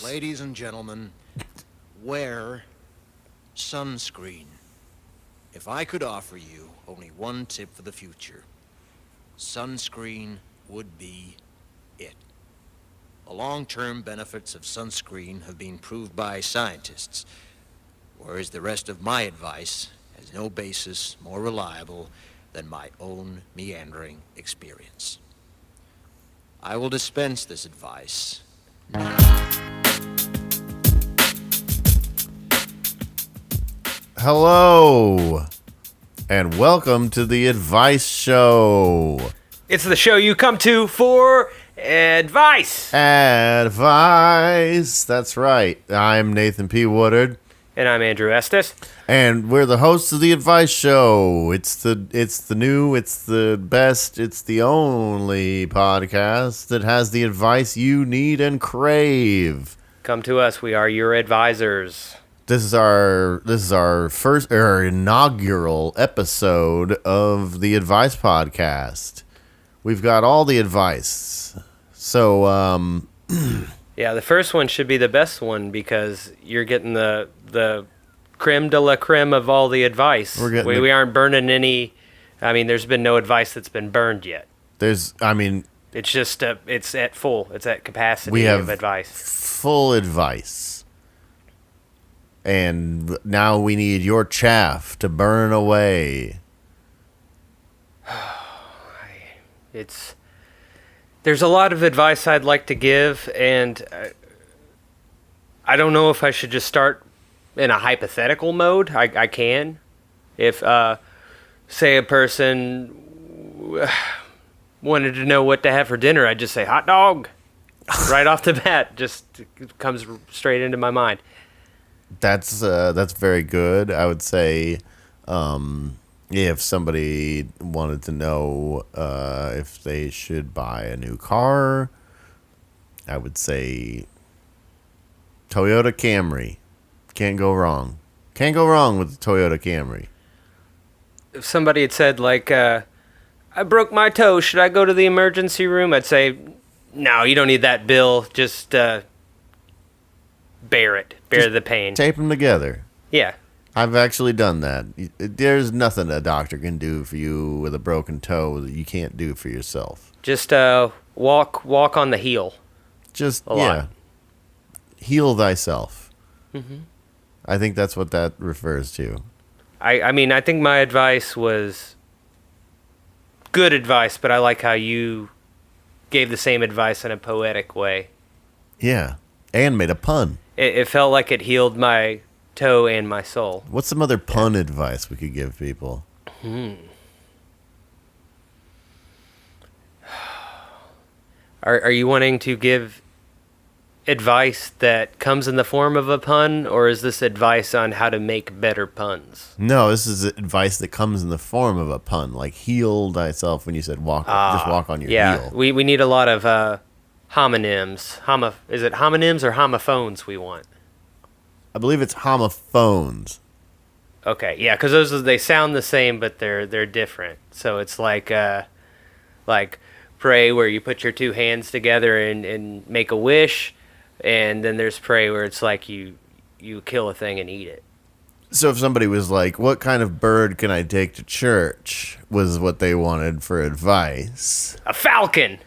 Ladies and gentlemen, wear sunscreen. If I could offer you only one tip for the future, sunscreen would be it. The long-term benefits of sunscreen have been proved by scientists, whereas the rest of my advice has no basis more reliable than my own meandering experience. I will dispense this advice now. Hello, and welcome to the Advice Show. It's the show you come to for advice. Advice, that's right. I'm Nathan P. Woodard. And I'm Andrew Estes. And we're the hosts of the Advice Show. It's the new, it's the best, it's the only podcast that has the advice you need and crave. Come to us. We are your advisors. This is our first inaugural episode of the Advice Podcast. We've got all the advice. So, yeah, the first one should be the best one because you're getting the creme de la creme of all the advice. We aren't burning any. I mean, there's been no advice that's been burned yet. It's just it's at full. It's at capacity of advice. Full advice. And now we need your chaff to burn away. There's a lot of advice I'd like to give, and I don't know if I should just start in a hypothetical mode. I can. If, say, a person wanted to know what to have for dinner, I'd just say hot dog. Right off the bat, just comes straight into my mind. That's very good. I would say if somebody wanted to know if they should buy a new car, I would say Toyota Camry. Can't go wrong. Can't go wrong with the Toyota Camry. If somebody had said, like, I broke my toe, should I go to the emergency room? I'd say, no, you don't need that bill. Just bear it. Bear the pain. Tape them together. Yeah. I've actually done that. There's nothing a doctor can do for you with a broken toe that you can't do for yourself. Just walk on the heel. Just, a lot. Heal thyself. Mm-hmm. I think that's what that refers to. I mean, I think my advice was good advice, but I like how you gave the same advice in a poetic way. Yeah, and made a pun. It felt like it healed my toe and my soul. What's some other pun advice we could give people? Are you wanting to give advice that comes in the form of a pun, or is this advice on how to make better puns? No, this is advice that comes in the form of a pun, like heal thyself when you said just walk on your heel. Yeah, we need a lot of homonyms. Is it homonyms or homophones we want? I believe it's homophones. Okay, yeah, because they sound the same, but they're different. So it's like pray where you put your two hands together and make a wish, and then there's pray where it's like you kill a thing and eat it. So if somebody was like, what kind of bird can I take to church, was what they wanted for advice. A falcon!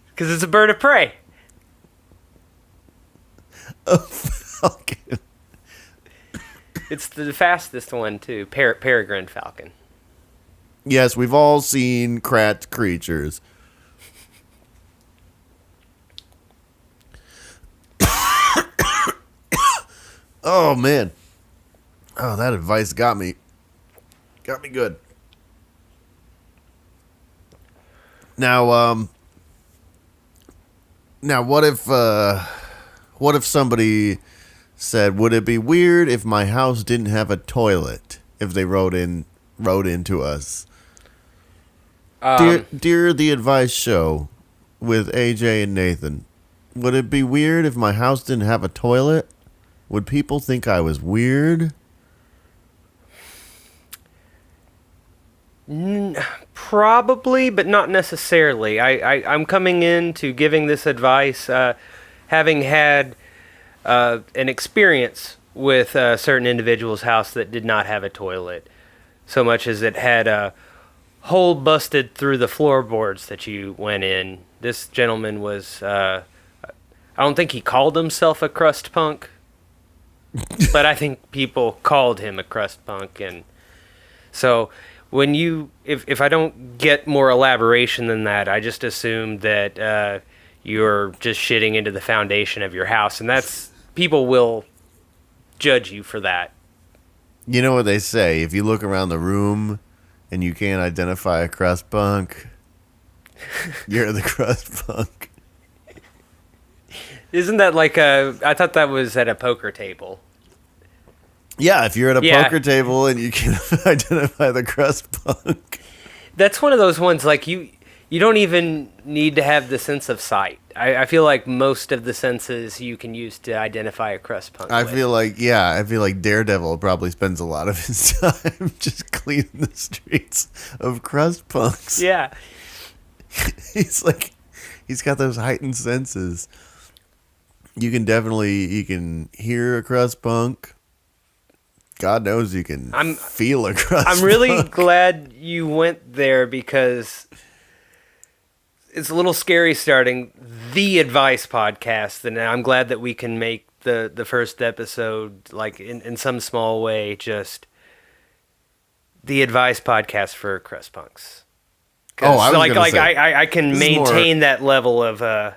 Because it's a bird of prey. A falcon. It's the fastest one, too. Peregrine falcon. Yes, we've all seen cracked creatures. Oh, man. Oh, that advice got me. Got me good. Now, what if somebody said, would it be weird if my house didn't have a toilet? If they wrote into us. Dear the Advice Show with AJ and Nathan, would it be weird if my house didn't have a toilet? Would people think I was weird? Probably, but not necessarily. I'm coming into giving this advice having had an experience with a certain individual's house that did not have a toilet, so much as it had a hole busted through the floorboards that you went in. This gentleman was, I don't think he called himself a crust punk, but I think people called him a crust punk. And so when if I don't get more elaboration than that, I just assume that you're just shitting into the foundation of your house, and that's, people will judge you for that. You know what they say? If you look around the room and you can't identify a crust punk, you're the crust punk. Isn't that like I thought that was at a poker table. Yeah, if you're at a Yeah. poker table and you can't identify the crust punk. That's one of those ones, like, you don't even need to have the sense of sight. I feel like most of the senses you can use to identify a crust punk I with. feel like Daredevil probably spends a lot of his time just cleaning the streets of crust punks. Yeah. He's got those heightened senses. You can hear a crust punk. God knows you can feel a crust I'm really punk. glad you went there, because it's a little scary starting the advice podcast, and I'm glad that we can make the first episode, like, in some small way, just the advice podcast for crust punks. Oh, I was gonna say, I can this is more- maintain that level of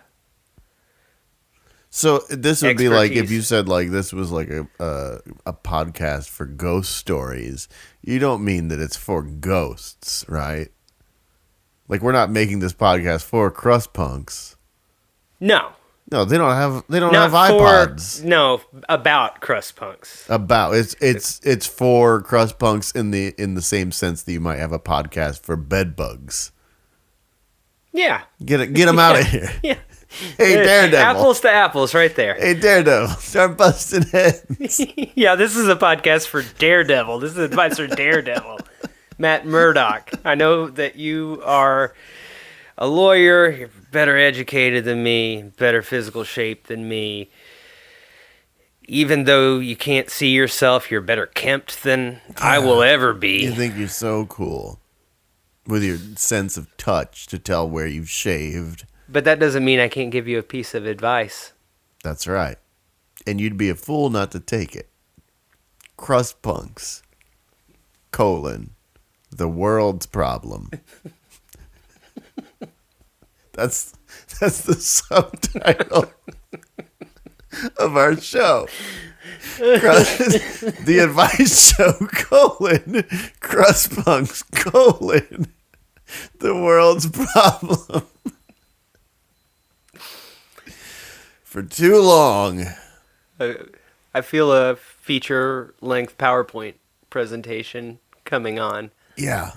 So this would be like if expertise. you said like this was like a podcast for ghost stories. You don't mean that it's for ghosts, right? Like, we're not making this podcast for crust punks. no, No, they don't have not iPods. about crust punks. About it's for crust punks in the same sense that you might have a podcast for bed bugs. Yeah, Get them out of here. yeah. Hey, Daredevil. Apples to apples, right there. Hey, Daredevil. Start busting heads. Yeah, this is a podcast for Daredevil. This is advice for Daredevil. Matt Murdock. I know that you are a lawyer. You're better educated than me, better physical shape than me. Even though you can't see yourself, you're better kempt than I will ever be. You think you're so cool with your sense of touch to tell where you've shaved. But that doesn't mean I can't give you a piece of advice. That's right. And you'd be a fool not to take it. Crust punks. The world's problem. That's the subtitle of our show. The advice show, crust punks, the world's problem. For too long. I feel a feature-length PowerPoint presentation coming on. Yeah.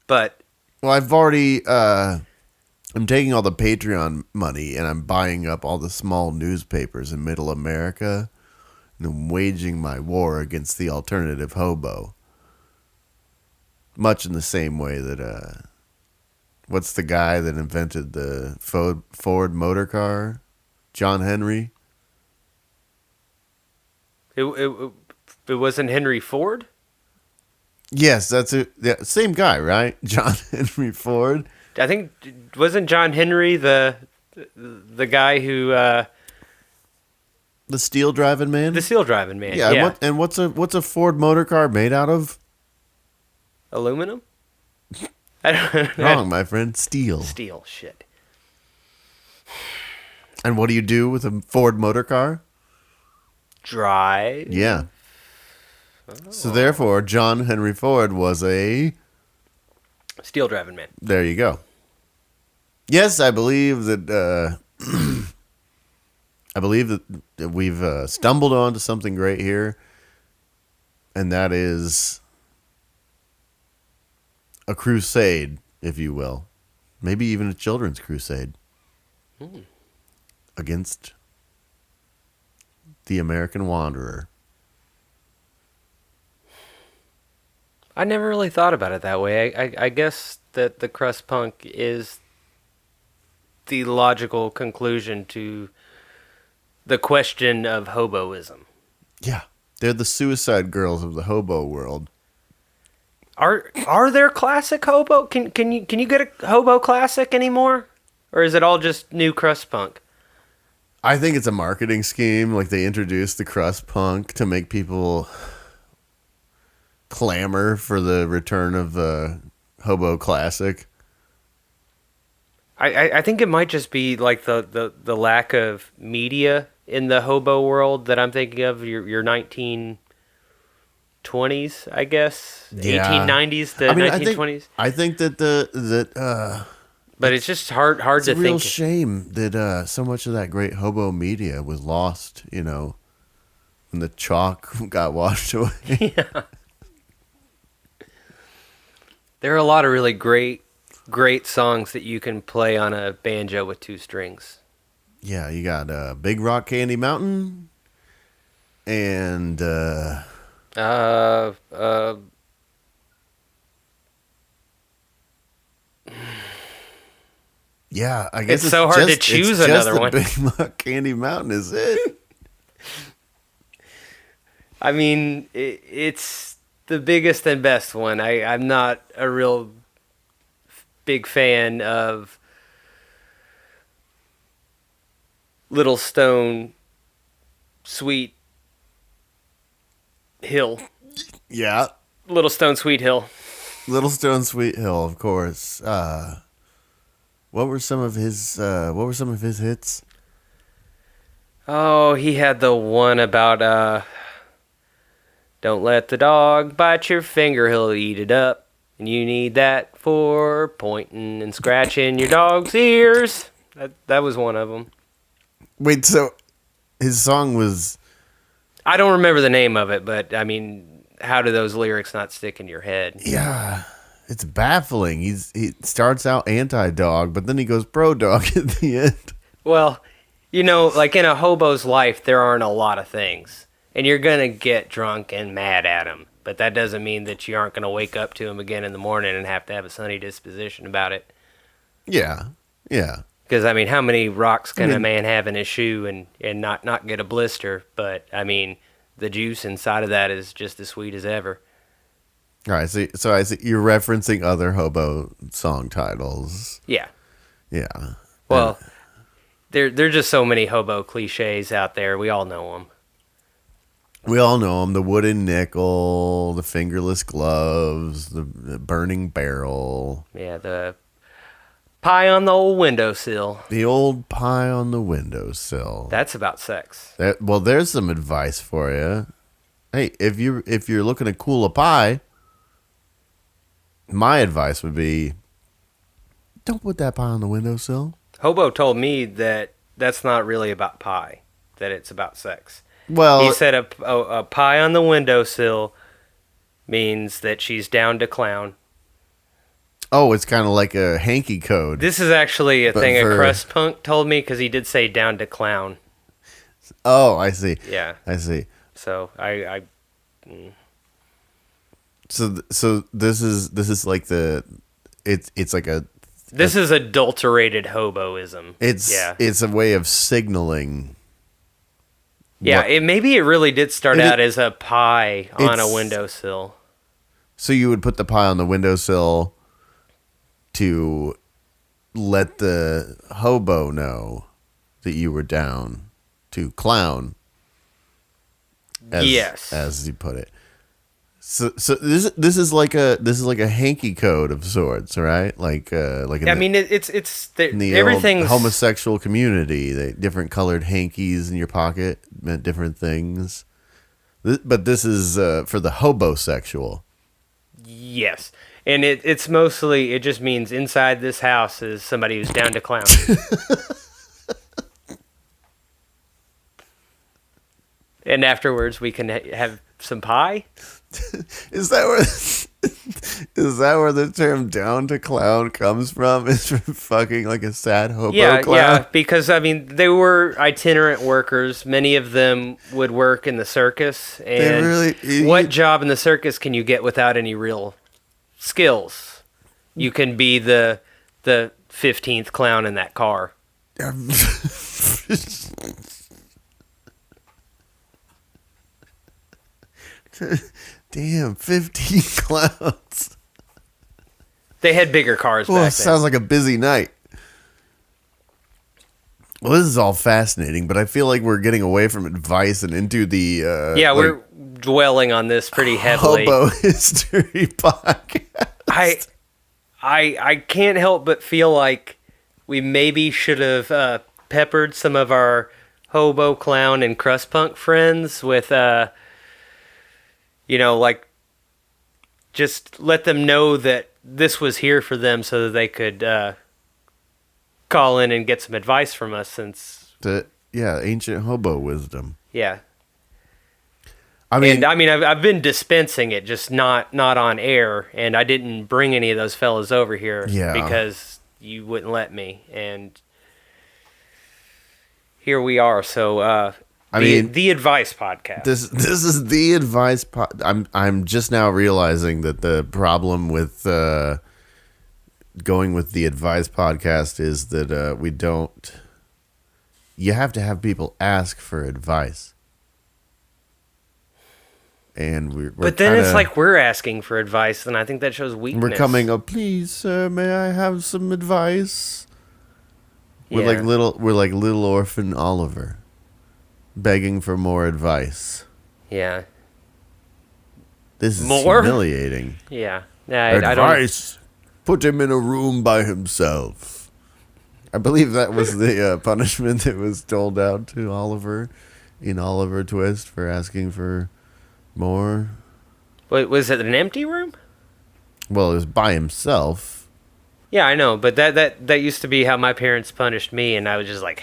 But Well, I've already, I'm taking all the Patreon money and I'm buying up all the small newspapers in Middle America, and I'm waging my war against the alternative hobo. Much in the same way that, what's the guy that invented the Ford motor car? John Henry? it wasn't Henry Ford? Yes, that's it. Yeah, same guy, right? John Henry Ford. I think, wasn't John Henry the guy who The steel driving man? the steel driving man? Yeah. What's a Ford motor car made out of? Aluminum? I don't know. Wrong, my friend. Steel. Steel, shit. And what do you do with a Ford motor car? Drive? Yeah. So therefore, John Henry Ford was a... Steel driving man. There you go. Yes, I believe that... I believe that we've stumbled onto something great here, and that is a crusade, if you will. Maybe even a children's crusade against the American wanderer. I never really thought about it that way. I guess that the crust punk is the logical conclusion to the question of hoboism. Yeah. They're the Suicide Girls of the hobo world. Are there classic hobo? Can you get a hobo classic anymore, or is it all just new crust punk? I think it's a marketing scheme. Like they introduced the crust punk to make people clamor for the return of the hobo classic. I think it might just be like the lack of media in the hobo world that I'm thinking of. Your 1920s, I guess, Yeah. 1890s, the 1920s. I think that But it's just hard it's to a real think. shame that so much of that great hobo media was lost. You know, when the chalk got washed away. There are a lot of really great songs that you can play on a banjo with two strings. Yeah, you got Big Rock Candy Mountain, and yeah, I guess It's so hard to choose another one. Big Rock Candy Mountain is it? I mean, it's the biggest and best one. I'm not a real big fan of Little Stone Sweet Hill. Yeah, Little Stone Sweet Hill. Little Stone Sweet Hill, of course. What were some of his hits? Oh, he had the one about don't let the dog bite your finger, he'll eat it up. And you need that for pointing and scratching your dog's ears. That was one of them. Wait, so his song was... I don't remember the name of it, but I mean, how do those lyrics not stick in your head? Yeah, it's baffling. He starts out anti-dog, but then he goes pro-dog at the end. Well, you know, like in a hobo's life, there aren't a lot of things. And you're going to get drunk and mad at him. But that doesn't mean that you aren't going to wake up to him again in the morning and have to have a sunny disposition about it. Yeah, yeah. Because, I mean, how many rocks can a man have in his shoe and not get a blister? But, I mean, the juice inside of that is just as sweet as ever. All right, so I see you're referencing other hobo song titles. Yeah. Yeah. Well, there are just so many hobo cliches out there. We all know them. We all know them. The wooden nickel, the fingerless gloves, the burning barrel. Yeah, the pie on the old windowsill. The old pie on the windowsill. That's about sex. Well, there's some advice for you. Hey, if you're looking to cool a pie, my advice would be, don't put that pie on the windowsill. Hobo told me that that's not really about pie, that it's about sex. Well, He said a pie on the windowsill means that she's down to clown. oh, it's kind of like a hanky code. This is actually a But thing for- a crust punk told me because he did say down to clown. Oh, I see. Yeah. I see. So I So this is like it's like a this is adulterated hoboism. it's a way of signaling. Yeah, what- maybe it really did start It- out as a pie on a it's- windowsill. So you would put the pie on the windowsill to let the hobo know that you were down to clown. Yes. As you put it. So this is like a hanky code of sorts, right? Like in I mean, it's in the everything's old homosexual community, they different colored hankies in your pocket meant different things. But this is for the hobosexual. yes, and it's mostly it just means inside this house is somebody who's down to clown. And afterwards we can have some pie. Is that where Is that where the term "down to clown" comes from? Is from fucking like a sad hobo Yeah, clown? yeah, because I mean they were itinerant workers. Many of them would work in the circus, and what job in the circus can you get without any real skills? You can be the 15th clown in that car. Damn, 15 clowns. They had bigger cars Well, back it sounds like a busy night. Well, this is all fascinating, but I feel like we're getting away from advice and into the yeah, we're dwelling on this pretty heavily. hobo history podcast. I can't help but feel like we maybe should have peppered some of our hobo clown and crust punk friends with like just let them know that this was here for them so that they could call in and get some advice from us since Ancient hobo wisdom. yeah. I mean, I've been dispensing it, just not on air, and I didn't bring any of those fellas over here because you wouldn't let me, and here we are. So, the advice podcast. This is the advice. I'm just now realizing that the problem with going with the advice podcast is that we don't. You have to have people ask for advice. And but then it's like we're asking for advice, and I think that shows weakness. We're coming up, please, sir, may I have some advice? We're like little orphan Oliver, begging for more advice. Yeah. This is humiliating. Yeah. Advice. Put him in a room by himself. I believe that was the punishment that was doled out to Oliver in Oliver Twist for asking for more. Wait, was it an empty room? Well, it was by himself. Yeah, I know, but that used to be how my parents punished me, and I was just like,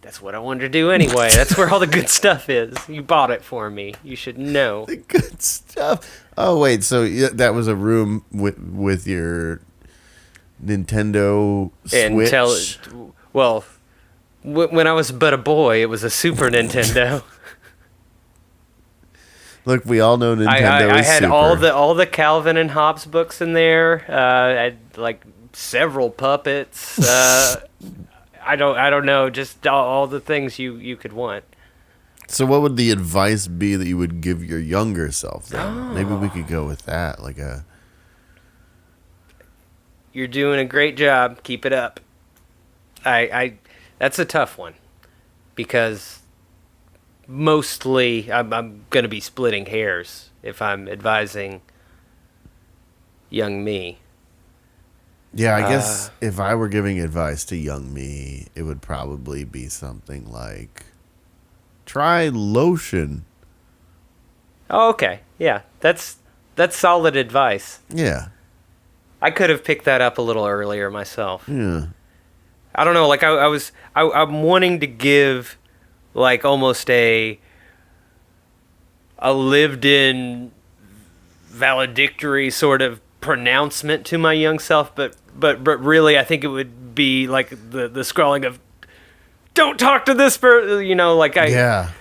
that's what I wanted to do anyway. That's where all the good stuff is. You bought it for me. You should know. The good stuff. Oh, wait, so that was a room with your Nintendo Switch? When I was but a boy, it was a Super Nintendo. Look, we all know Nintendo I is had super. all the Calvin and Hobbes books in there. I had like several puppets. I don't know, just all the things you could want. So what would the advice be that you would give your younger self then? Oh. Maybe we could go with that, You're doing a great job. Keep it up. That's a tough one because mostly I'm going to be splitting hairs if I'm advising young me. Yeah, I guess if I were giving advice to young me, it would probably be something like, try lotion. Oh, okay. Yeah, that's solid advice. Yeah. I could have picked that up a little earlier myself. Yeah. I don't know, like I'm wanting to give like almost a lived-in valedictory sort of pronouncement to my young self, but really I think it would be like the scrawling of don't talk to this person,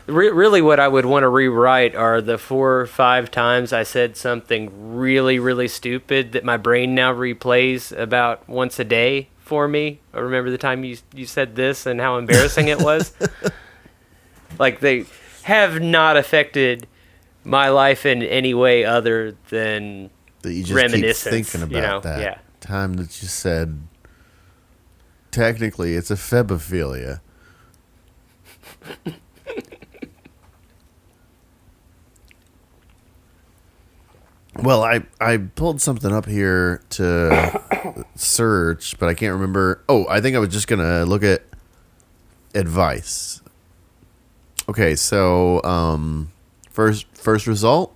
really what I would want to rewrite are the 4 or 5 times I said something really, really stupid that my brain now replays about once a day for me. I remember the time you said this and how embarrassing it was. Like, they have not affected my life in any way other than that you just reminiscence. Keep thinking about that time that you said. Technically, it's a febophilia. Well, I pulled something up here to search, but I can't remember. Oh, I think I was just gonna look at advice. Okay, so first result,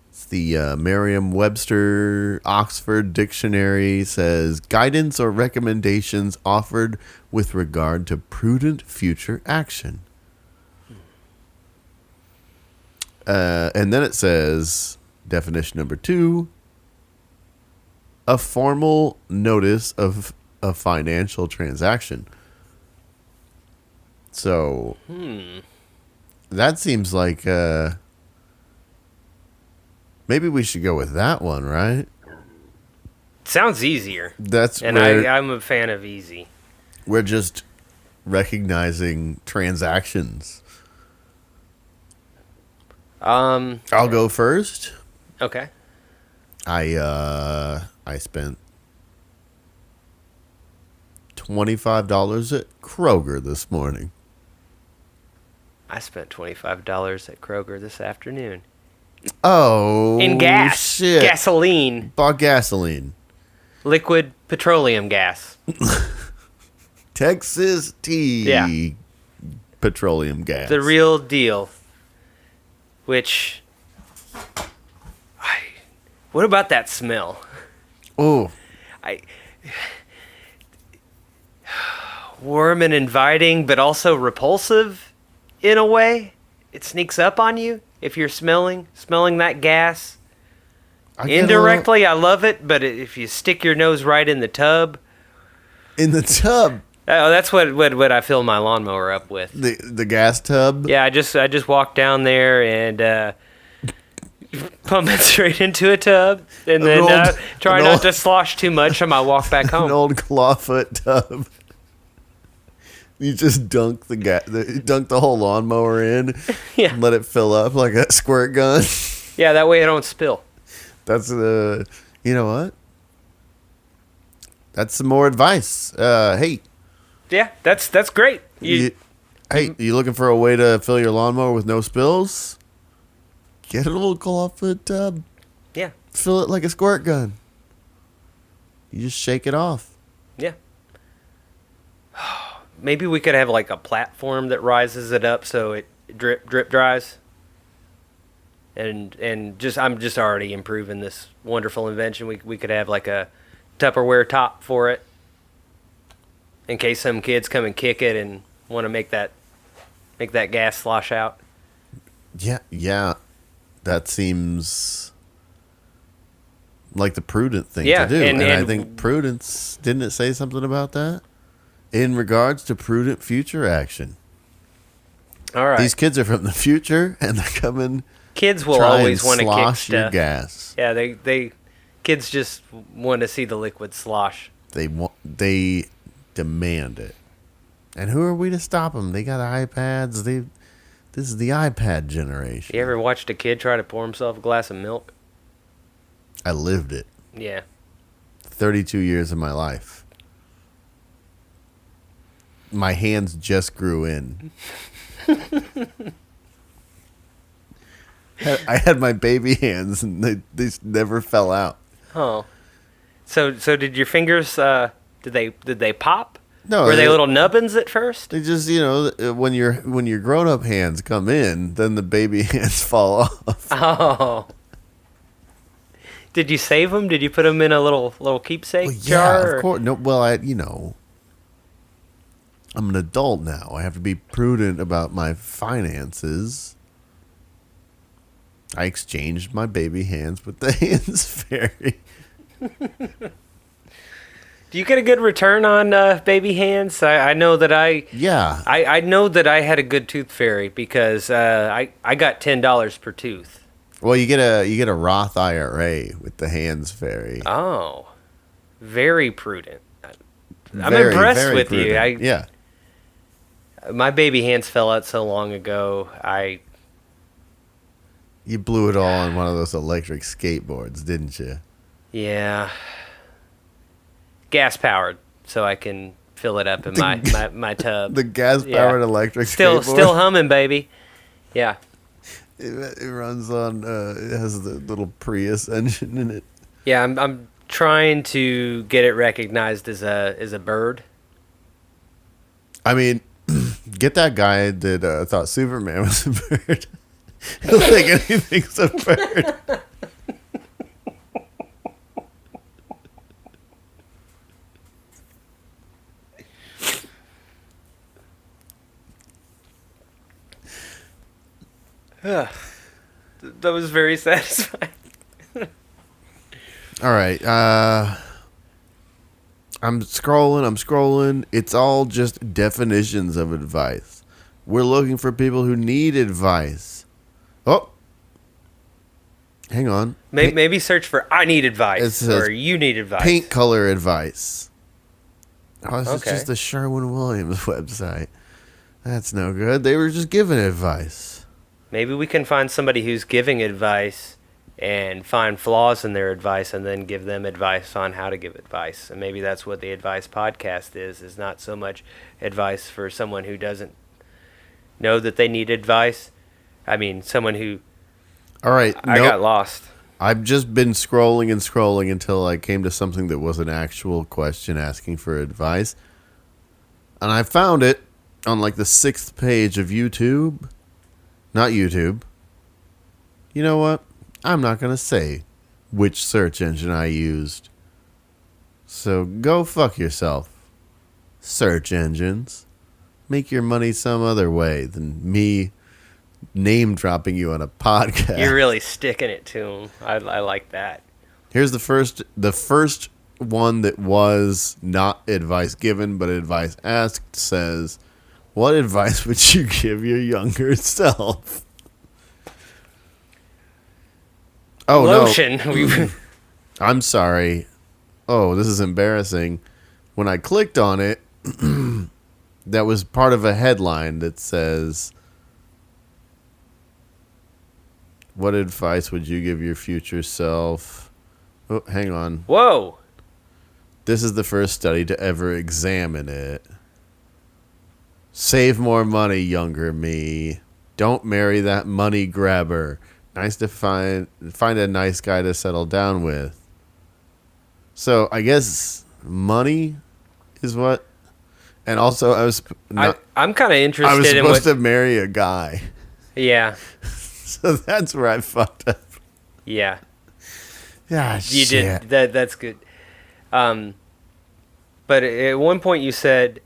it's the Merriam-Webster Oxford Dictionary says guidance or recommendations offered with regard to prudent future action. And then it says definition number 2, a formal notice of a financial transaction. So that seems like maybe we should go with that one, right? Sounds easier. That's And where I'm a fan of easy. we're just recognizing transactions. I'll go first. Okay. I spent $25 at Kroger this morning. I spent $25 at Kroger this afternoon. Oh, In gas. shit. Gasoline. Bought gasoline. Liquid petroleum gas. Texas tea. Yeah. Petroleum gas. The real deal. Which... what about that smell? Oh, Warm and inviting, but also repulsive in a way. It sneaks up on you if you're smelling that gas. Indirectly, I love it, but if you stick your nose right in the tub... in the tub. Oh, that's what I fill my lawnmower up with. The gas tub. Yeah, I just walk down there and pump it straight into a tub, and then try not to slosh too much on my walk back home. An old clawfoot tub. You just dunk dunk the whole lawnmower in, Yeah. and let it fill up like a squirt gun. Yeah, that way it don't spill. That's you know what? That's some more advice. Hey, Yeah, that's great. you looking for a way to fill your lawnmower with no spills? Get an old clawfoot tub. Yeah, Fill it like a squirt gun. You just shake it off. yeah. Maybe we could have like a platform that rises it up so it drip dries. And just I'm just already improving this wonderful invention. We could have like a Tupperware top for it, in case some kids come and kick it and want to make that gas slosh out. Yeah. That seems like the prudent thing Yeah, to do. and I think prudence, didn't it say something about that? In regards to prudent future action. All right. These kids are from the future, and they're coming. Kids will try always and want to kick slosh your stuff. gas. Yeah, they kids just want to see the liquid slosh. They demand it. And who are we to stop them? They got iPads. This is the iPad generation. You ever watched a kid try to pour himself a glass of milk? I lived it. Yeah. 32 years of my life. My hands just grew in. I had my baby hands, and they never fell out. Oh. So did your fingers did they pop? No, Were they little nubbins at first? They just, when your grown up hands come in, then the baby hands fall off. Oh. Did you save them? Did you put them in a little keepsake Well, jar? yeah, of course. No, well, I'm an adult now. I have to be prudent about my finances. I exchanged my baby hands with the hands fairy. Do you get a good return on baby hands? I know that Yeah. I know that I had a good tooth fairy because I got $10 per tooth. Well, you get a Roth IRA with the hands fairy. Oh, very prudent. I'm Very, impressed very with prudent. you. Yeah. My baby hands fell out so long ago. You blew it all on one of those electric skateboards, didn't you? Yeah. Gas powered, so I can fill it up in my tub. The gas-powered electric Still skateboard. humming, baby. Yeah. It runs on. It has the little Prius engine in it. Yeah, I'm trying to get it recognized as a bird. I mean, get that guy that thought Superman was a bird. He'll think anything's a bird. That was very satisfying. All right. I'm scrolling. It's all just definitions of advice. We're looking for people who need advice. Oh, hang on. Maybe search for "I need It advice" says or "You need advice." Paint color advice. Oh, this is Okay. just the Sherwin-Williams website. That's no good. They were just giving advice. Maybe we can find somebody who's giving advice and find flaws in their advice and then give them advice on how to give advice. And maybe that's what the advice podcast is not so much advice for someone who doesn't know that they need advice. I mean, someone who... All right. I got lost. I've just been scrolling and scrolling until I came to something that was an actual question asking for advice. And I found it on like the 6th page of YouTube. Not YouTube. You know what? I'm not going to say which search engine I used. So go fuck yourself. Search engines. Make your money some other way than me name dropping you on a podcast. You're really sticking it to them. I like that. Here's the first one that was not advice given, but advice asked says, what advice would you give your younger self? Oh, Lotion. no. I'm sorry. Oh, this is embarrassing. When I clicked on it, that was part of a headline that says, what advice would you give your future self? Oh, hang on. Whoa. This is the first study to ever examine it. Save more money, younger me. Don't marry that money grabber. Nice to find a nice guy to settle down with. So I guess money is what. And also, I'm kind of interested I was in supposed to marry a guy. Yeah. So that's where I fucked up. Yeah. Yeah, You did that. That's good. But at one point you said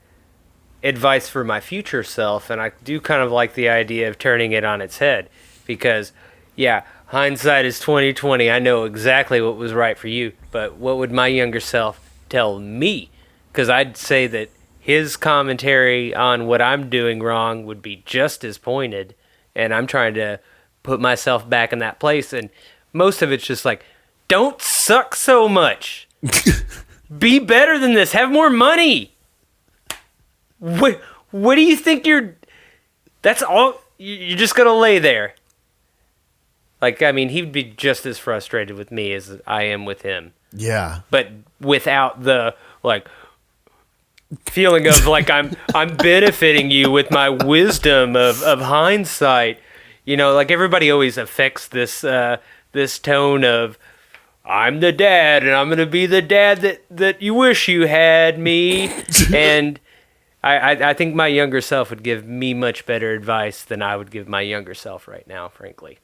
advice for my future self, and I do kind of like the idea of turning it on its head, because yeah, hindsight is 20/20. I know exactly what was right for you, but what would my younger self tell me? Because I'd say that his commentary on what I'm doing wrong would be just as pointed, and I'm trying to put myself back in that place, and most of it's just like, don't suck so much. Be better than this. Have more money. What do you think that's all? You're just going to lay there. Like, I mean, he'd be just as frustrated with me as I am with him. Yeah. But without the, like, feeling of, like, I'm benefiting you with my wisdom of hindsight. You know, like, everybody always affects this tone of, I'm the dad, and I'm going to be the dad that you wish you had me. And I think my younger self would give me much better advice than I would give my younger self right now, frankly.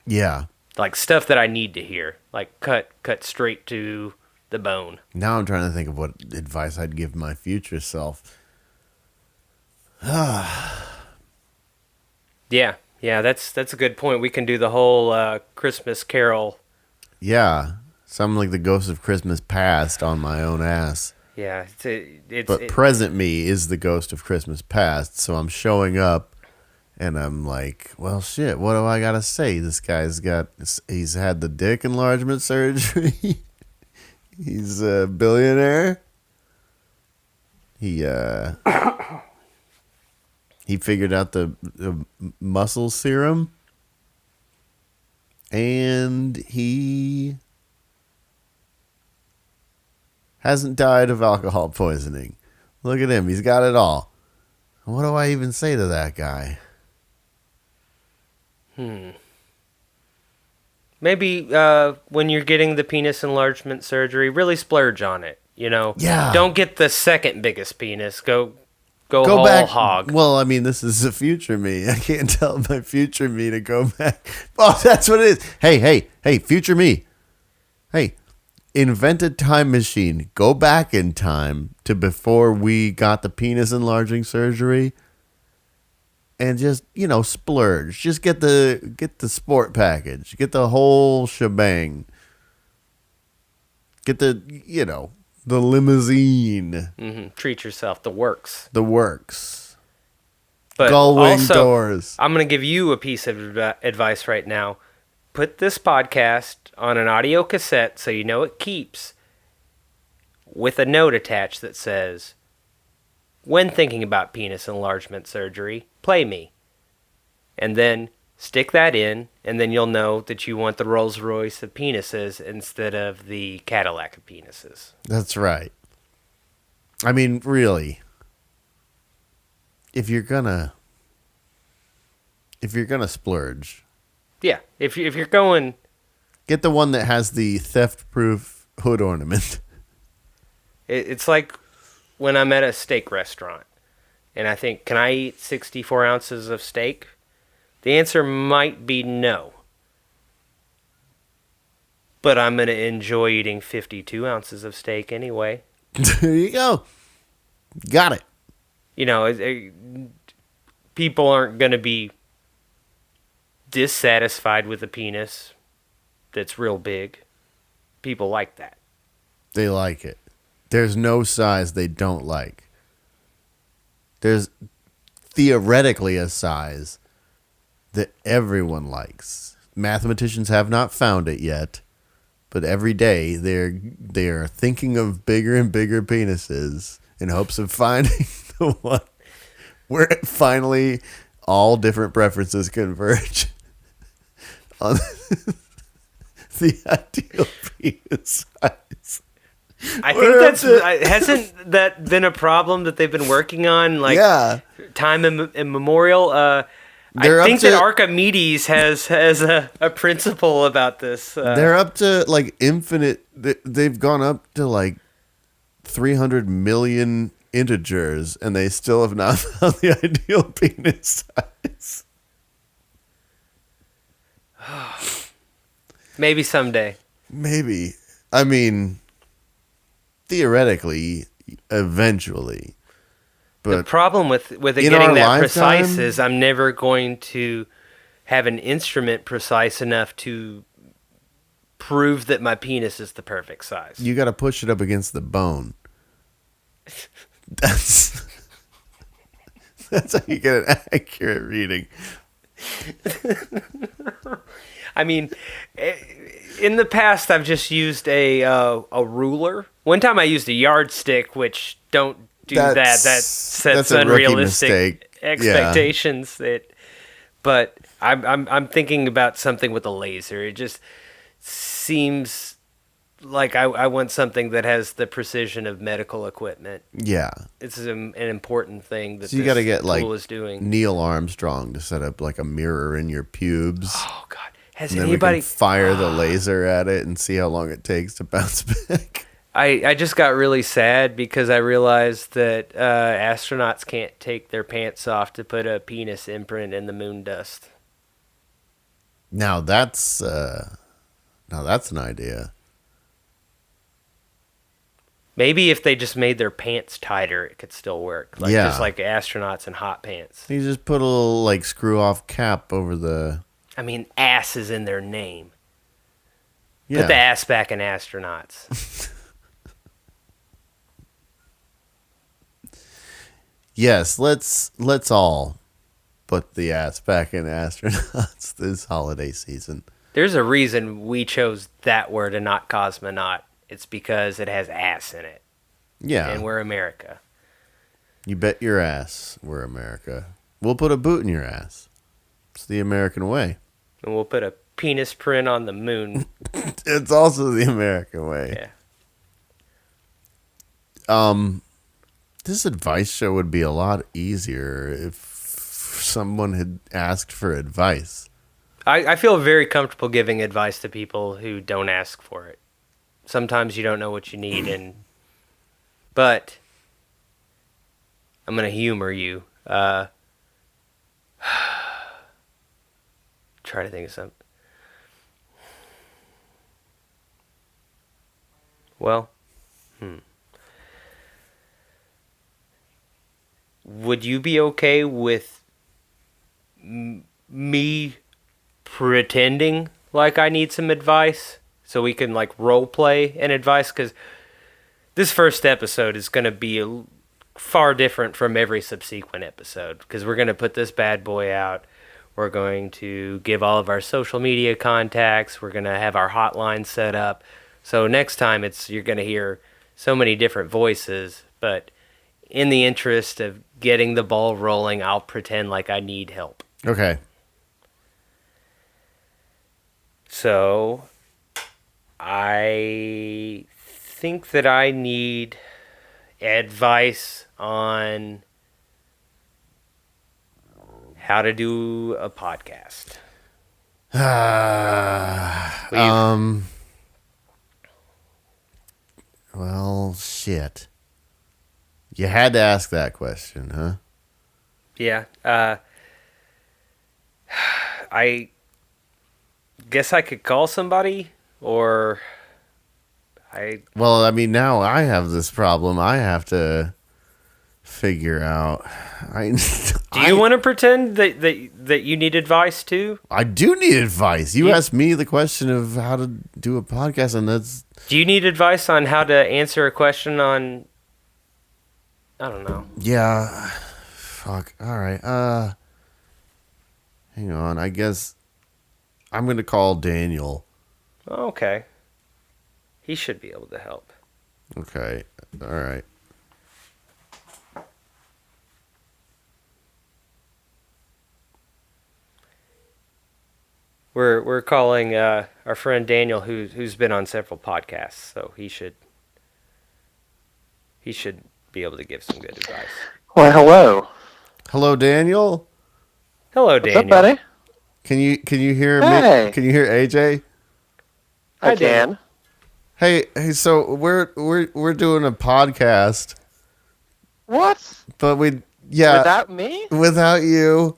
Yeah. Like stuff that I need to hear. Like cut straight to the bone. Now I'm trying to think of what advice I'd give my future self. Yeah, that's a good point. We can do the whole Christmas Carol. Yeah. Something like the Ghost of Christmas Past on my own ass. Yeah, But present me is the Ghost of Christmas Past, so I'm showing up and I'm like, well, shit, what do I gotta say? This guy's he's had the dick enlargement surgery. He's a billionaire. He figured out the muscle serum. And he hasn't died of alcohol poisoning. Look at him. He's got it all. What do I even say to that guy? Maybe when you're getting the penis enlargement surgery, really splurge on it. You know, Yeah. Don't get the second biggest penis. Go whole back. hog. Well, I mean, this is the future me. I can't tell my future me to go back. Oh, that's what it is. Hey, future me. Hey, invent a time machine. Go back in time to before we got the penis enlarging surgery. And just, splurge. Just get the sport package. Get the whole shebang. Get the, the limousine. Treat yourself. The works. The works. But Gull-wing also, doors. I'm going to give you a piece of advice right now. Put this podcast on an audio cassette so you know it keeps, with a note attached that says, when thinking about penis enlargement surgery, play me. And then stick that in, and then you'll know that you want the Rolls Royce of penises instead of the Cadillac of penises. That's right. I mean, really, if you're gonna splurge, Yeah, if you're going, get the one that has the theft-proof hood ornament. it's like when I'm at a steak restaurant, and I think, can I eat 64 ounces of steak? The answer might be no. But I'm going to enjoy eating 52 ounces of steak anyway. There you go. Got it. People aren't going to be dissatisfied with a penis that's real big. People like that. They like it. There's no size they don't like. There's theoretically a size that everyone likes. Mathematicians have not found it yet, but every day they are thinking of bigger and bigger penises in hopes of finding the one where finally all different preferences converge on the ideal penis size. I think hasn't that been a problem that they've been working on time immemorial? I think that Archimedes has a principle about this. They're up to like infinite. They've gone up to like 300 million integers, and they still have not found the ideal penis size. Maybe someday. Maybe. I mean, theoretically, eventually. But the problem with it getting that precise is I'm never going to have an instrument precise enough to prove that my penis is the perfect size. You got to push it up against the bone. That's how you get an accurate reading. I mean, in the past, I've just used a ruler. One time, I used a yardstick, which don't do that. That sets unrealistic expectations. Yeah. But I'm thinking about something with a laser. It just seems like I want something that has the precision of medical equipment. Yeah, it's an important thing that so you got to get like is doing. Neil Armstrong to set up like a mirror in your pubes. Oh God, has and anybody then we can fire the laser at it and see how long it takes to bounce back? I just got really sad because I realized that astronauts can't take their pants off to put a penis imprint in the moon dust. Now that's an idea. Maybe if they just made their pants tighter, it could still work. Just like astronauts in hot pants. You just put a little like screw off cap over the. I mean, ass is in their name. Yeah. Put the ass back in astronauts. Yes, let's all put the ass back in astronauts this holiday season. There's a reason we chose that word and not cosmonaut. It's because it has ass in it. Yeah. And we're America. You bet your ass we're America. We'll put a boot in your ass. It's the American way. And we'll put a penis print on the moon. It's also the American way. Yeah. This advice show would be a lot easier if someone had asked for advice. I feel very comfortable giving advice to people who don't ask for it. Sometimes you don't know what you need, but I'm going to humor you. Try to think of something. Well, would you be okay with me pretending like I need some advice? so we can like role play and advice, because this first episode is going to be far different from every subsequent episode, because we're going to put this bad boy out. We're going to give all of our social media contacts. We're going to have our hotline set up. So next time you're going to hear so many different voices, but in the interest of getting the ball rolling, I'll pretend like I need help. Okay. So I think that I need advice on how to do a podcast. Well, shit. You had to ask that question, huh? Yeah. I guess I could call somebody, or Well, I mean, now I have this problem. I have to figure out. Do you want to pretend that you need advice too? I do need advice. You asked me the question of how to do a podcast, and that's. Do you need advice on how to answer a question on? I don't know. Yeah. Fuck. All right. Hang on. I guess I'm gonna call Daniel. Okay. He should be able to help. Okay. All right. We're calling our friend Daniel, who's been on several podcasts, so he should be able to give some good advice. Well, hello. Hello, Daniel. Hello, What's Daniel. up, buddy? Can you hear Hey. me? Can you hear AJ? Hi, I Dan. can. Hey. So we're doing a podcast, What? but without me? without you.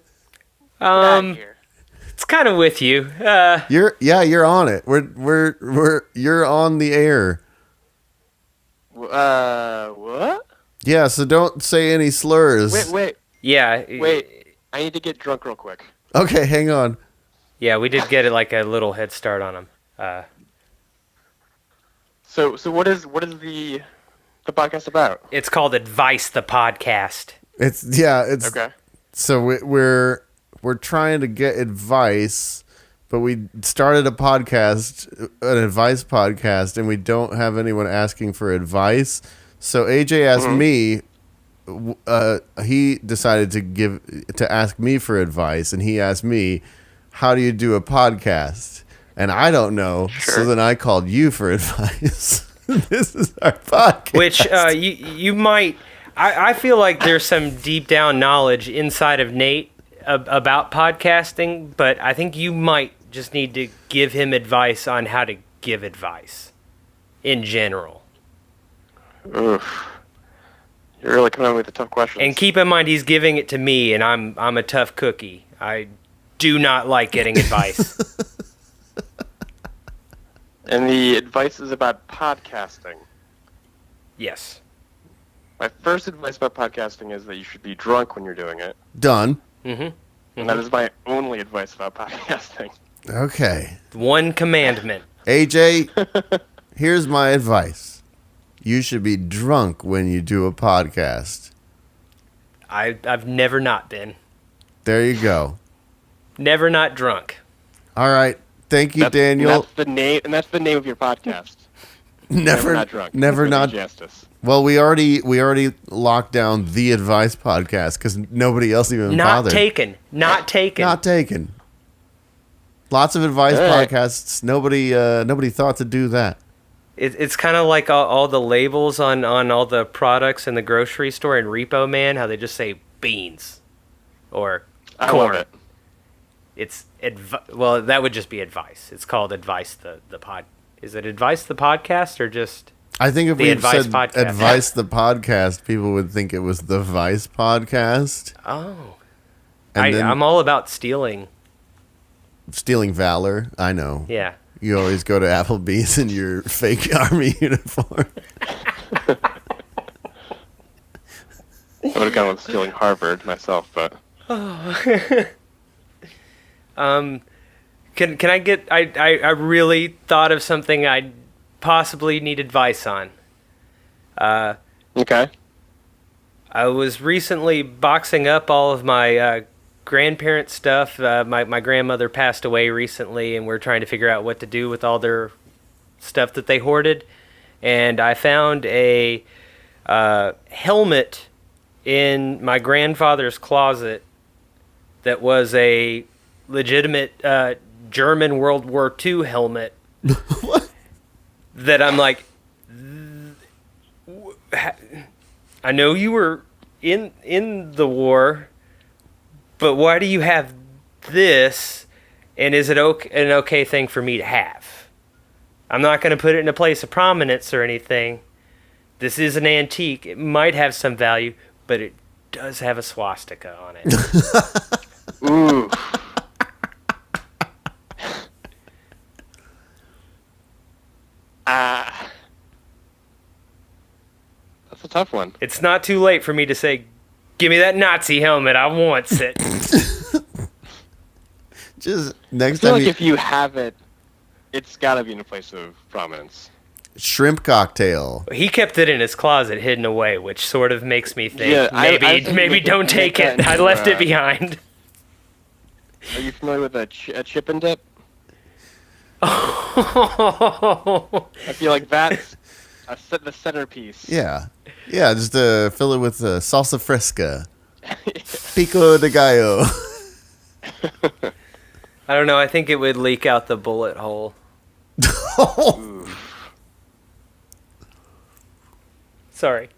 Get out of here. It's kind of with you. You're on it. You're on the air. What? Yeah, so don't say any slurs. Wait. Yeah. I need to get drunk real quick. Okay, hang on. Yeah, we did get like a little head start on him. So what is the podcast about? It's called Advice the Podcast. It's Okay. So we're trying to get advice, but we started a podcast, an advice podcast, and we don't have anyone asking for advice. So AJ asked me. He decided to ask me for advice, and he asked me, "How do you do a podcast?" And I don't know, Sure. so then I called you for advice. This is our podcast. Which you might. I feel like there's some deep down knowledge inside of Nate about podcasting, but I think you might just need to give him advice on how to give advice in general. Oof. You're really coming up with the tough questions. And keep in mind, he's giving it to me, and I'm a tough cookie. I do not like getting advice. And the advice is about podcasting. Yes. My first advice about podcasting is that you should be drunk when you're doing it. Done. Mm-hmm. And that is my only advice about podcasting. Okay. One commandment. AJ, here's my advice. You should be drunk when you do a podcast. I've never not been. There you go. Never not drunk. All right. Thank you, Daniel. That's the name of your podcast. Never not drunk. Never not. Justice. Well, we already locked down the advice podcast because nobody else even Not bothered. Not taken. Not taken. Lots of advice All right. podcasts. Nobody thought to do that. It's kind of like all the labels on all the products in the grocery store in Repo Man, how they just say beans or I corn. love it. It's well, that would just be advice. It's called Advice the Pod. Is it Advice the Podcast or just? I think if The we Advice said Podcast. advice the podcast, people would think it was the Vice podcast. Oh, And then I'm all about stealing. stealing valor. I know. Yeah. You always go to Applebee's in your fake army uniform. I would have gone with stealing Harvard myself, but Can I get? I really thought of something I possibly need advice on. Okay. I was recently boxing up all of my grandparents' stuff. My grandmother passed away recently, and we're trying to figure out what to do with all their stuff that they hoarded. And I found a helmet in my grandfather's closet that was a legitimate German World War II helmet. What? That I'm like, I know you were in the war, but why do you have this? And is it an okay thing for me to have? I'm not going to put it in a place of prominence or anything. This is an antique. It might have some value, but it does have a swastika on it. Ooh. That's a tough one. It's not too late for me to say, give me that Nazi helmet. I want it. Just next I feel time like if you have it, it's got to be in a place of prominence. shrimp cocktail. He kept it in his closet hidden away, which sort of makes me think Yeah, I think maybe you don't can take make it. that I left it into, behind. Are you familiar with a chip and dip? Oh. I feel like that's the centerpiece. Yeah. Yeah, just fill it with salsa fresca. Pico de gallo. I don't know. I think it would leak out the bullet hole. Ooh. Sorry.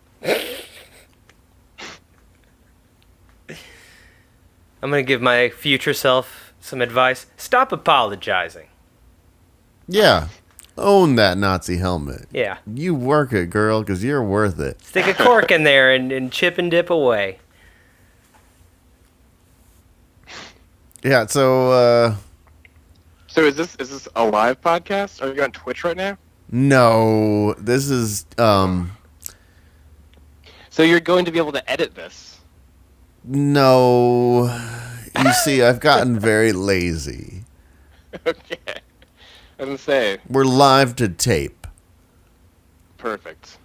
I'm going to give my future self some advice. Stop apologizing. Yeah. Own that Nazi helmet. Yeah. You work it, girl, because you're worth it. Stick a cork in there and chip and dip away. Yeah, so, So is this a live podcast? Are you on Twitch right now? no, this is, So you're going to be able to edit this. no. You see, I've gotten very lazy. Okay. I was gonna say, We're live to tape. perfect.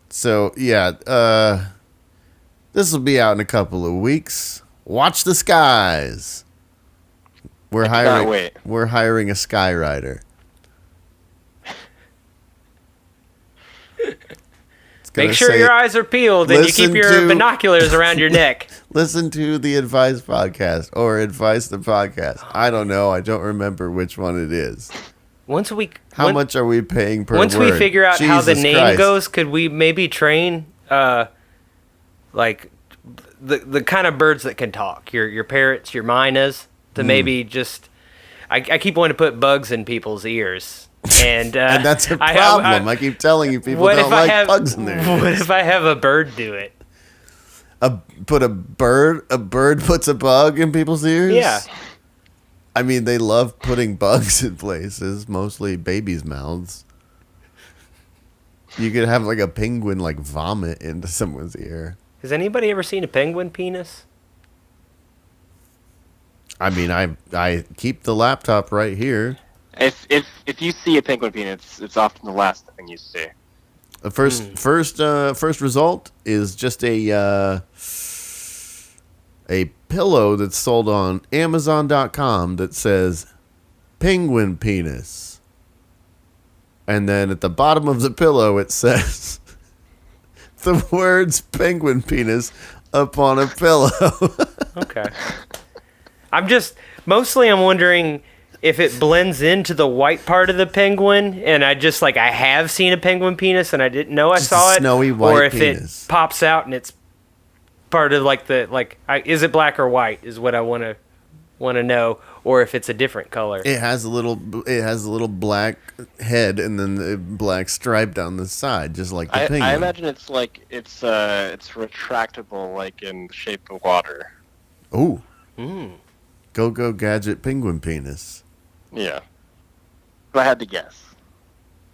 So, yeah, this will be out in a couple of weeks. Watch the skies. We're cannot wait. We're hiring a skywriter. It's gonna Make sure say, your eyes are peeled and you keep listen your to- binoculars around your neck. Listen to the Advice podcast or Advice the podcast. I don't know. I don't remember which one it is. Once we How much are we paying per Once word? we figure out how the Jesus name Christ. goes, could we maybe train like the kind of birds that can talk? Your parrots, your mynas, to maybe just I keep wanting to put bugs in people's ears. And And that's a problem. I keep telling you people don't like bugs in their ears. What if I have a bird do it? A bird puts a bug in people's ears? Yeah. I mean, they love putting bugs in places, mostly babies' mouths. You could have like a penguin like vomit into someone's ear. Has anybody ever seen a penguin penis? I mean, I keep the laptop right here. If you see a penguin penis, it's often the last thing you see. The first result is just a pillow that's sold on Amazon.com that says penguin penis, and then at the bottom of the pillow it says the words penguin penis up on a pillow. Okay. I'm wondering if it blends into the white part of the penguin, and I have seen a penguin penis and I didn't know I Just saw a it, snowy white or if penis. it pops out and it's part of is it black or white is what I want to know, or if it's a different color. It has a little black head and then the black stripe down the side, just like the penguin. I imagine it's retractable, like in the shape of water. Ooh. Go gadget penguin penis. Yeah. But I had to guess.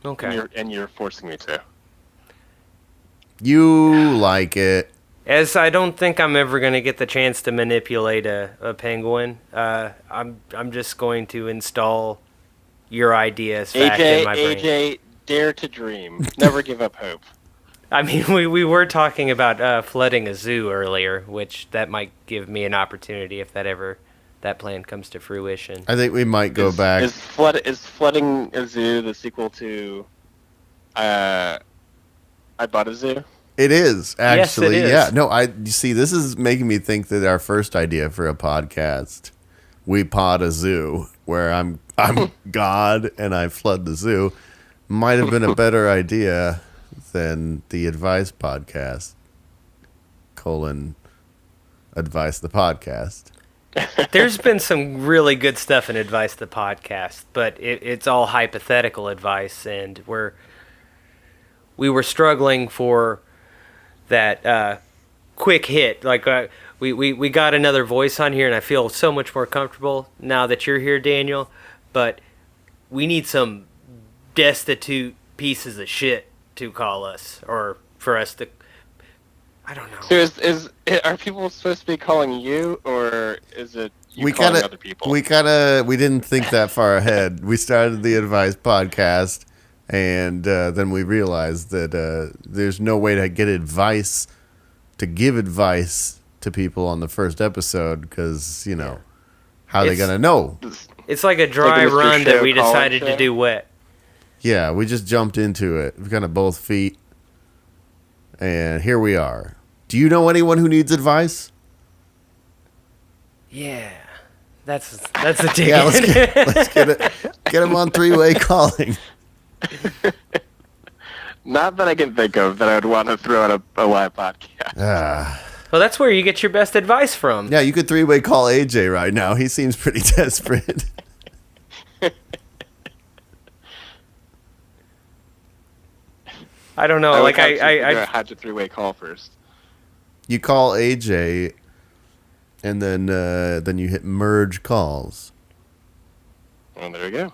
Okay. And you're forcing me to. You like it. As I don't think I'm ever going to get the chance to manipulate a penguin, I'm just going to install your ideas back in my brain. AJ, dare to dream. Never give up hope. I mean, we were talking about flooding a zoo earlier, which that might give me an opportunity if that plan comes to fruition. I think we might go back. Is flooding a zoo the sequel to I Bought a Zoo? It is, actually. Yes, it is. Yeah. No, you see, this is making me think that our first idea for a podcast, We Pod a Zoo, where I'm God and I flood the zoo, might have been a better idea than the Advice Podcast, Advice the Podcast. There's been some really good stuff in Advice the Podcast, but it's all hypothetical advice, and we were struggling for that quick hit. Like we got another voice on here, and I feel so much more comfortable now that you're here, Daniel. But we need some destitute pieces of shit to call us, or for us to. I don't know. So are people supposed to be calling you, or is it you calling other people? We didn't think that far ahead. We started the Advice Podcast, and then we realized that there's no way to give advice to people on the first episode, because how are they gonna know? It's like a dry run that we decided to do wet. Yeah, we just jumped into it. We've kind of both feet. And here we are. Do you know anyone who needs advice? Yeah, that's a dig. Yeah, let's get him on three-way calling. Not that I can think of that I would want to throw out a live podcast. Well, that's where you get your best advice from. Yeah, you could three-way call AJ right now. He seems pretty desperate. I don't know. I had to three-way call first. You call AJ, and then you hit merge calls. Well, there we go.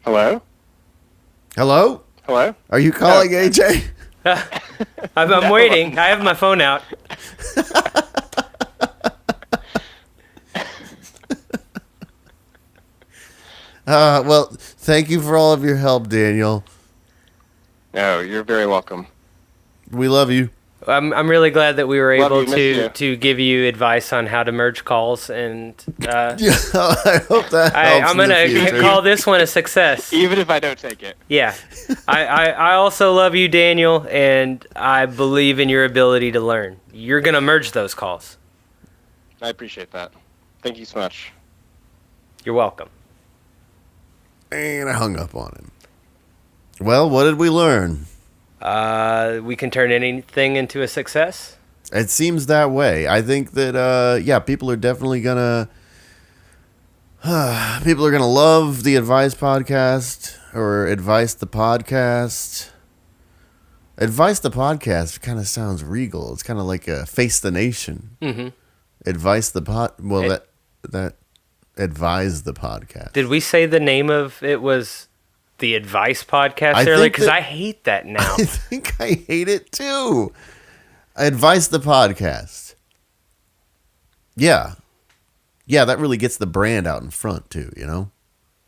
Hello? Hello? Hello? Are you calling AJ? I'm waiting. I have my phone out. Well, thank you for all of your help, Daniel. No, you're very welcome. We love you. I'm really glad that we were Love able you, miss to give you advice on how to merge calls, and Yeah, I hope that helps. I'm gonna call this one a success. Even if I don't take it. Yeah, I also love you, Daniel, and I believe in your ability to learn. You're gonna merge those calls. I appreciate that. Thank you so much. You're welcome. And I hung up on him. Well, what did we learn? We can turn anything into a success. It seems that way. I think that people are definitely gonna love the Advice Podcast, or Advice the Podcast. Advice the Podcast kind of sounds regal. It's kind of like a Face the Nation. Mm-hmm. Advice the that Advise the Podcast. Did we say the name of it was the Advice Podcast earlier? Because I hate that now. I think I hate it too. Advice the Podcast. Yeah. Yeah, that really gets the brand out in front too,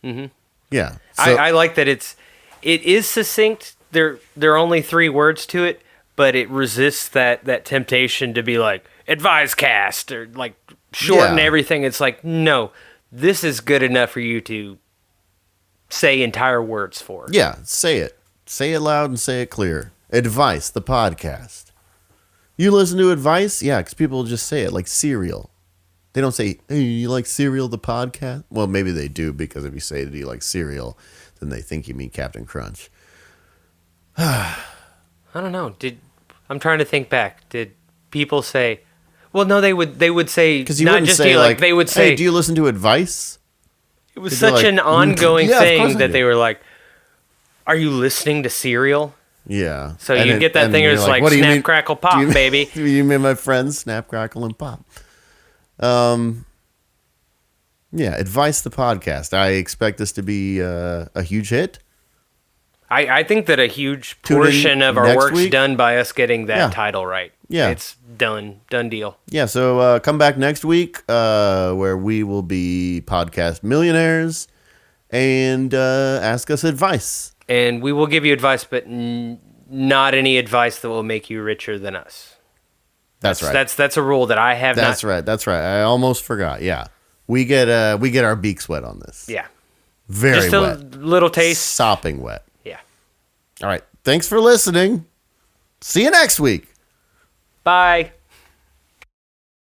Mm-hmm. Yeah. So, I like that it is succinct. There are only 3 words to it, but it resists that temptation to be like Advise Cast or like shorten everything. It's like, no, this is good enough for you to say entire words for. Yeah, say it. Say it loud and say it clear. Advice, the podcast. You listen to Advice? Yeah, because people just say it like cereal. They don't say, hey, you like cereal, the podcast? Well, maybe they do, because if you say, do you like cereal, then they think you mean Captain Crunch. I don't know. I'm trying to think back. Did people say, well, no, they would say, because you not wouldn't just say, you, like they would say, hey, do you listen to Advice? It was such an ongoing yeah, thing that they were like, are you listening to Serial? Yeah. So you get that thing you're that's like "What do you snap, mean- crackle, do pop, you- baby. Do you mean my friends snap, crackle, and pop? Yeah, advice the podcast. I expect this to be a huge hit. I think that a huge Tune in portion of our next work's week. done by us getting that Yeah. title right. Yeah. It's done deal. Yeah, so come back next week where we will be podcast millionaires and ask us advice. And we will give you advice, but not any advice that will make you richer than us. That's right. That's a rule that I have That's not. right. That's right. I almost forgot. Yeah. We get our beaks wet on this. Yeah. Very Just a wet. little taste. Sopping wet. Yeah. All right. Thanks for listening. See you next week. Bye.